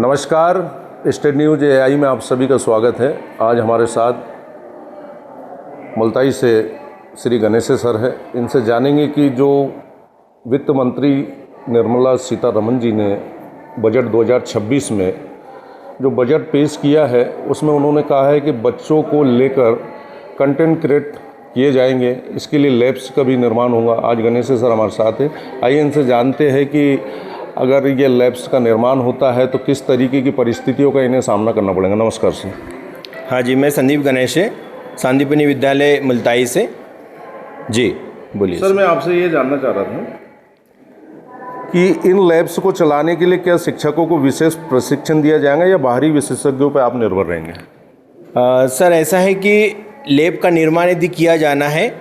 नमस्कार, state news AI में आप सभी का स्वागत है। आज हमारे साथ मुल्ताई से श्री गणेश सर है। इनसे जानेंगे कि जो वित्त मंत्री निर्मला सीतारमण जी ने बजट 2026 में जो बजट पेश किया है, उसमें उन्होंने कहा है कि बच्चों को लेकर कंटेंट क्रिएट किए जाएंगे, इसके लिए लैब्स का भी निर्माण होगा। आज गणेश सर हमारे साथ हैं। आइए इनसे जानते हैं कि अगर ये लैब्स का निर्माण होता है तो किस तरीके की परिस्थितियों का इन्हें सामना करना पड़ेगा। नमस्कार सर। हाँ जी, मैं संदीप गणेश है, सांदीपनि विद्यालय मुल्ताई से। जी बोलिए सर। मैं आपसे ये जानना चाह रहा था कि इन लैब्स को चलाने के लिए क्या शिक्षकों को विशेष प्रशिक्षण दिया जाएगा या बाहरी विशेषज्ञों पर आप निर्भर रहेंगे? सर, ऐसा है कि लैब का निर्माण यदि किया जाना है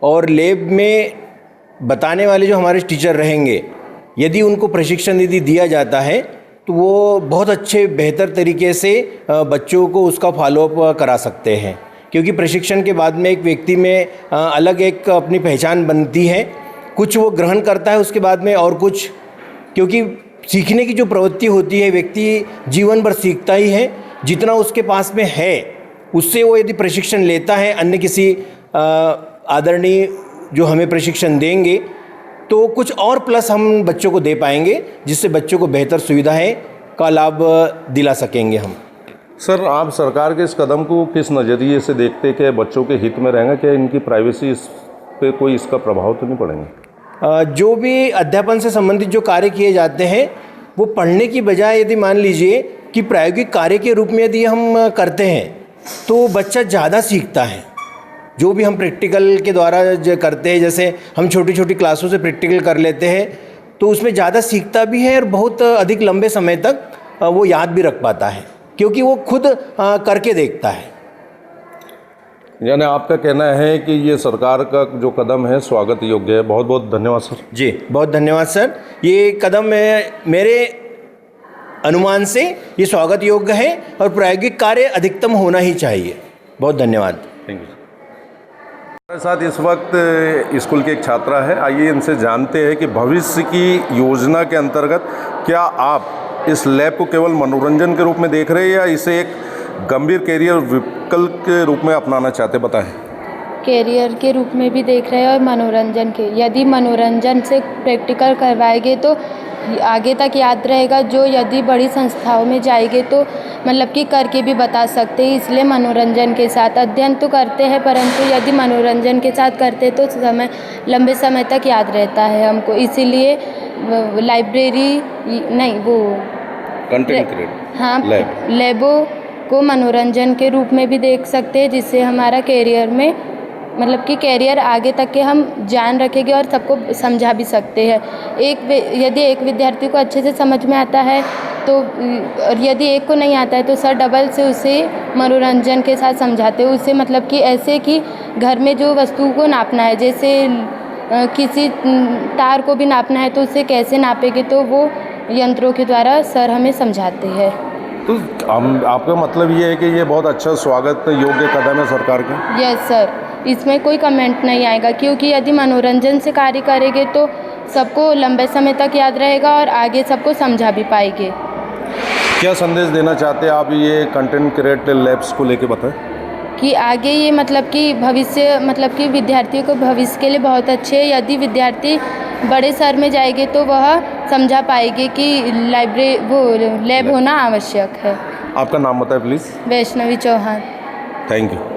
और लैब में बताने वाले जो हमारे टीचर रहेंगे, यदि उनको प्रशिक्षण यदि दिया जाता है तो वो बहुत अच्छे बेहतर तरीके से बच्चों को उसका फॉलोअप करा सकते हैं, क्योंकि प्रशिक्षण के बाद में एक व्यक्ति में अलग एक अपनी पहचान बनती है। कुछ वो ग्रहण करता है उसके बाद में, और कुछ, क्योंकि सीखने की जो प्रवृत्ति होती है, व्यक्ति जीवन भर सीखता ही है। जितना उसके पास में है उससे वो यदि प्रशिक्षण लेता है अन्य किसी आदरणीय जो हमें प्रशिक्षण देंगे, तो कुछ और प्लस हम बच्चों को दे पाएंगे, जिससे बच्चों को बेहतर सुविधाएं का लाभ दिला सकेंगे हम। सर, आप सरकार के इस कदम को किस नज़रिए से देखते हैं कि बच्चों के हित में रहेंगे? क्या इनकी प्राइवेसी इस पे कोई इसका प्रभाव तो नहीं पड़ेगा? जो भी अध्यापन से संबंधित जो कार्य किए जाते हैं, वो पढ़ने की बजाय यदि मान लीजिए कि प्रायोगिक कार्य के रूप में यदि हम करते हैं तो बच्चा ज़्यादा सीखता है। जो भी हम प्रैक्टिकल के द्वारा जो करते हैं, जैसे हम छोटी छोटी क्लासों से प्रैक्टिकल कर लेते हैं, तो उसमें ज़्यादा सीखता भी है और बहुत अधिक लंबे समय तक वो याद भी रख पाता है, क्योंकि वो खुद करके देखता है। यानी आपका कहना है कि ये सरकार का जो कदम है स्वागत योग्य है। बहुत बहुत धन्यवाद सर। जी बहुत धन्यवाद सर। ये कदम मेरे अनुमान से ये स्वागत योग्य है और प्रायोगिक कार्य अधिकतम होना ही चाहिए। बहुत धन्यवाद। Thank you. हमारे साथ इस वक्त स्कूल की एक छात्रा है। आइए इनसे जानते हैं कि भविष्य की योजना के अंतर्गत क्या आप इस लैब को केवल मनोरंजन के रूप में देख रहे हैं या इसे एक गंभीर कैरियर विकल्प के रूप में अपनाना चाहते? बताएं। कैरियर के रूप में भी देख रहे हैं और मनोरंजन के। यदि मनोरंजन से प्रैक्टिकल करवाएंगे तो आगे तक याद रहेगा। जो यदि बड़ी संस्थाओं में जाएंगे तो मतलब कि करके भी बता सकते हैं। इसलिए मनोरंजन के साथ अध्ययन तो करते हैं, परंतु यदि मनोरंजन के साथ करते तो लंबे समय तक याद रहता है हमको। इसीलिए लाइब्रेरी नहीं, वो कंटेंट क्रिएट, हाँ, लैबों को मनोरंजन के रूप में भी देख सकते हैं, जिससे हमारा कैरियर में मतलब कि कैरियर आगे तक के हम जान रखेंगे और सबको समझा भी सकते हैं। यदि एक विद्यार्थी को अच्छे से समझ में आता है तो, और यदि एक को नहीं आता है तो सर डबल से उसे मनोरंजन के साथ समझाते हैं। उसे मतलब कि ऐसे कि घर में जो वस्तु को नापना है, जैसे किसी तार को भी नापना है तो उसे कैसे नापेंगे, तो वो यंत्रों के द्वारा सर हमें समझाते हैं। तो आपका मतलब ये है कि ये बहुत अच्छा स्वागत योग्य कदम है सरकार का? यस सर, इसमें कोई कमेंट नहीं आएगा, क्योंकि यदि मनोरंजन से कार्य करेंगे तो सबको लंबे समय तक याद रहेगा और आगे सबको समझा भी पाएंगे। क्या संदेश देना चाहते हैं आप ये कंटेंट क्रिएट लैब्स को लेके? बताएं कि आगे ये मतलब कि भविष्य, मतलब कि विद्यार्थियों को भविष्य के लिए बहुत अच्छे है। यदि विद्यार्थी बड़े शहर में जाएंगे तो वह समझा पाएंगे कि लैब होना आवश्यक है। आपका नाम बताएं please. Vaishnavi Chauhan. Thank you.